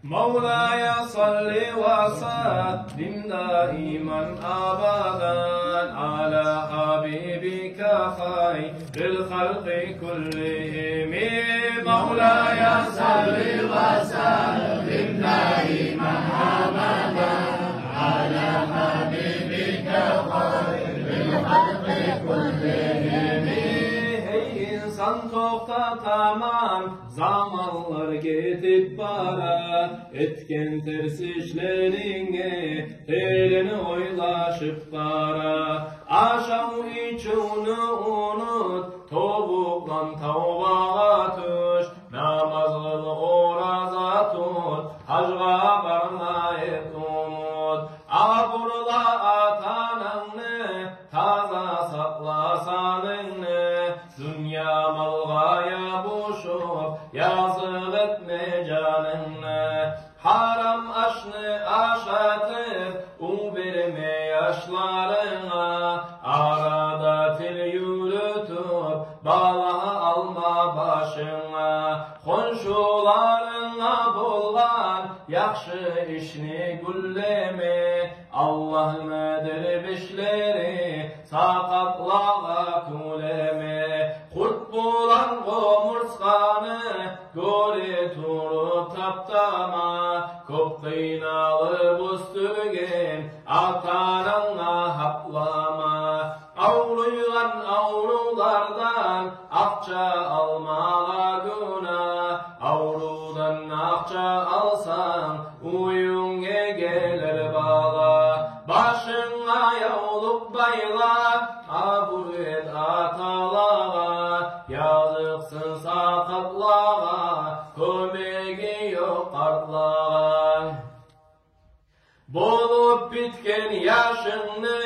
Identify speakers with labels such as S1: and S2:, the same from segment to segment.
S1: مولاي صل وسلم دائما أبدا على حبيبك خير الخلق كلهم مولاي صل وسلم دائما أبدا على حبيبك خير الخلق كلهم İnsan toktatamam zamanlar gidip bara etken ters işlerine elini oylaşıp kara aşağı içini unut tobuklan tavbağa tuş namaz kıl oraza tut hacga barmayıp umut aburla atananı taza saklasanını dünya malgaya boşup yazık etme canını haram aşını aşatıp verme yaşlarına arada til yürütüp bala alma başına konşularına bolgan yakşı işini gülleme Allah'ın dervişleri sakatlağa kuleme kurt bulan komurtskanı göre turup taptama kop kıynalı bustürgen atarana haplama avruygan avrulardan akça almağa günah avrudan akça alsan uyunge gelir bağla başına yavluk bayla abur et atalağa yazıksın sakatlağa kömegi yok kartlağa bolup bitken yaşını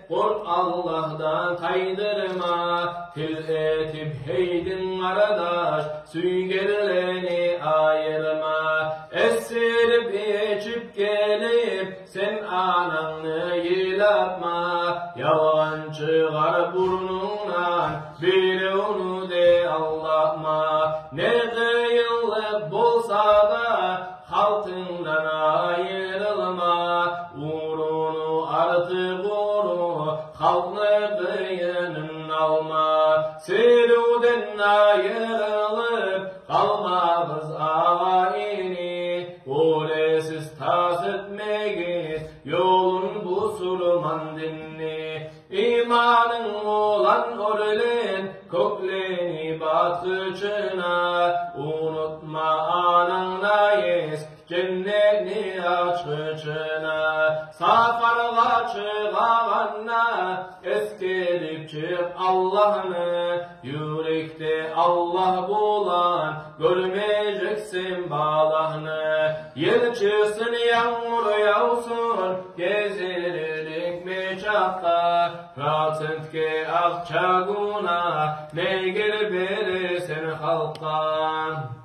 S1: kurt Allah'tan kaydırma til etip heydin kardeş süngerlerini ayırma esirip içip gelip sen ananı yılatma yalan çıkar burnundan bir onu de Allah'ma ne kıyılıp bolsa da halkından ayrılma uğrunu artık uğru halkını kıyının alma seruden ayrılıp kalma kız ağayini olesiz tas etmeyiz yolun bu surman dinni imanın olan orlen kökleni batıcına unutma ananla yes cennetni açıcına safarga çıkağanna eskelip çık Allah'ını yürekte Allah bulan görmeyeceksin bağlahını yer çıksın yağmur yağsın gezerilik meçakta rahatentke akçaguna neygir verirsin halktan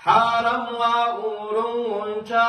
S1: haramla uğrunca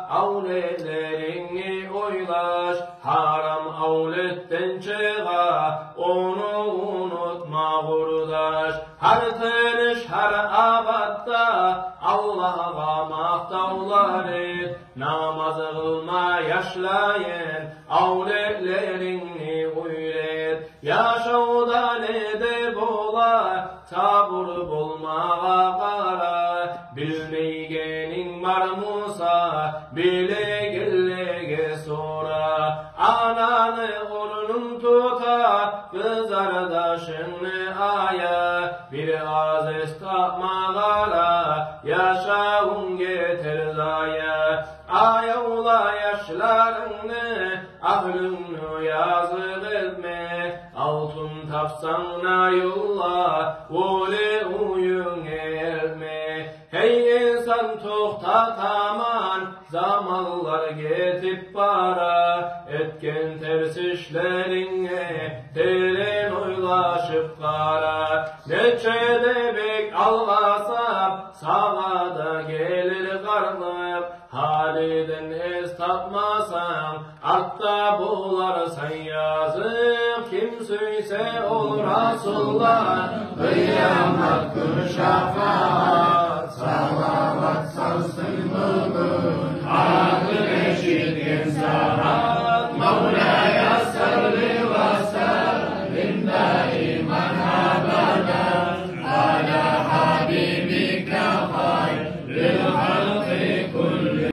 S1: avletlerini oylaş haram avletten çığa onu unutma kurdaş her tırış her abatta Allah'a mahtavlar et namaz kılma yaşlayın avletlerini uyret yaşavda ne de bola sabır bulmağa kara bilmeygenin var Musa bile gellege sonra ananı urnun tuta kız kardeşini aya bir aziz tapmağala yaşağın getir zaya ayavla yaşlarını ahlını yazık etme altın tapsana yolla vole uyun elme hey insan toktataman zamanlar getip para etken ters işlerine derin oylaşıp kara neçe debek algasap sağa da gelir karnıp haliden ez tapmasan artta bularsan yazık kim söyse olur Resulullah kıyamet günü şafak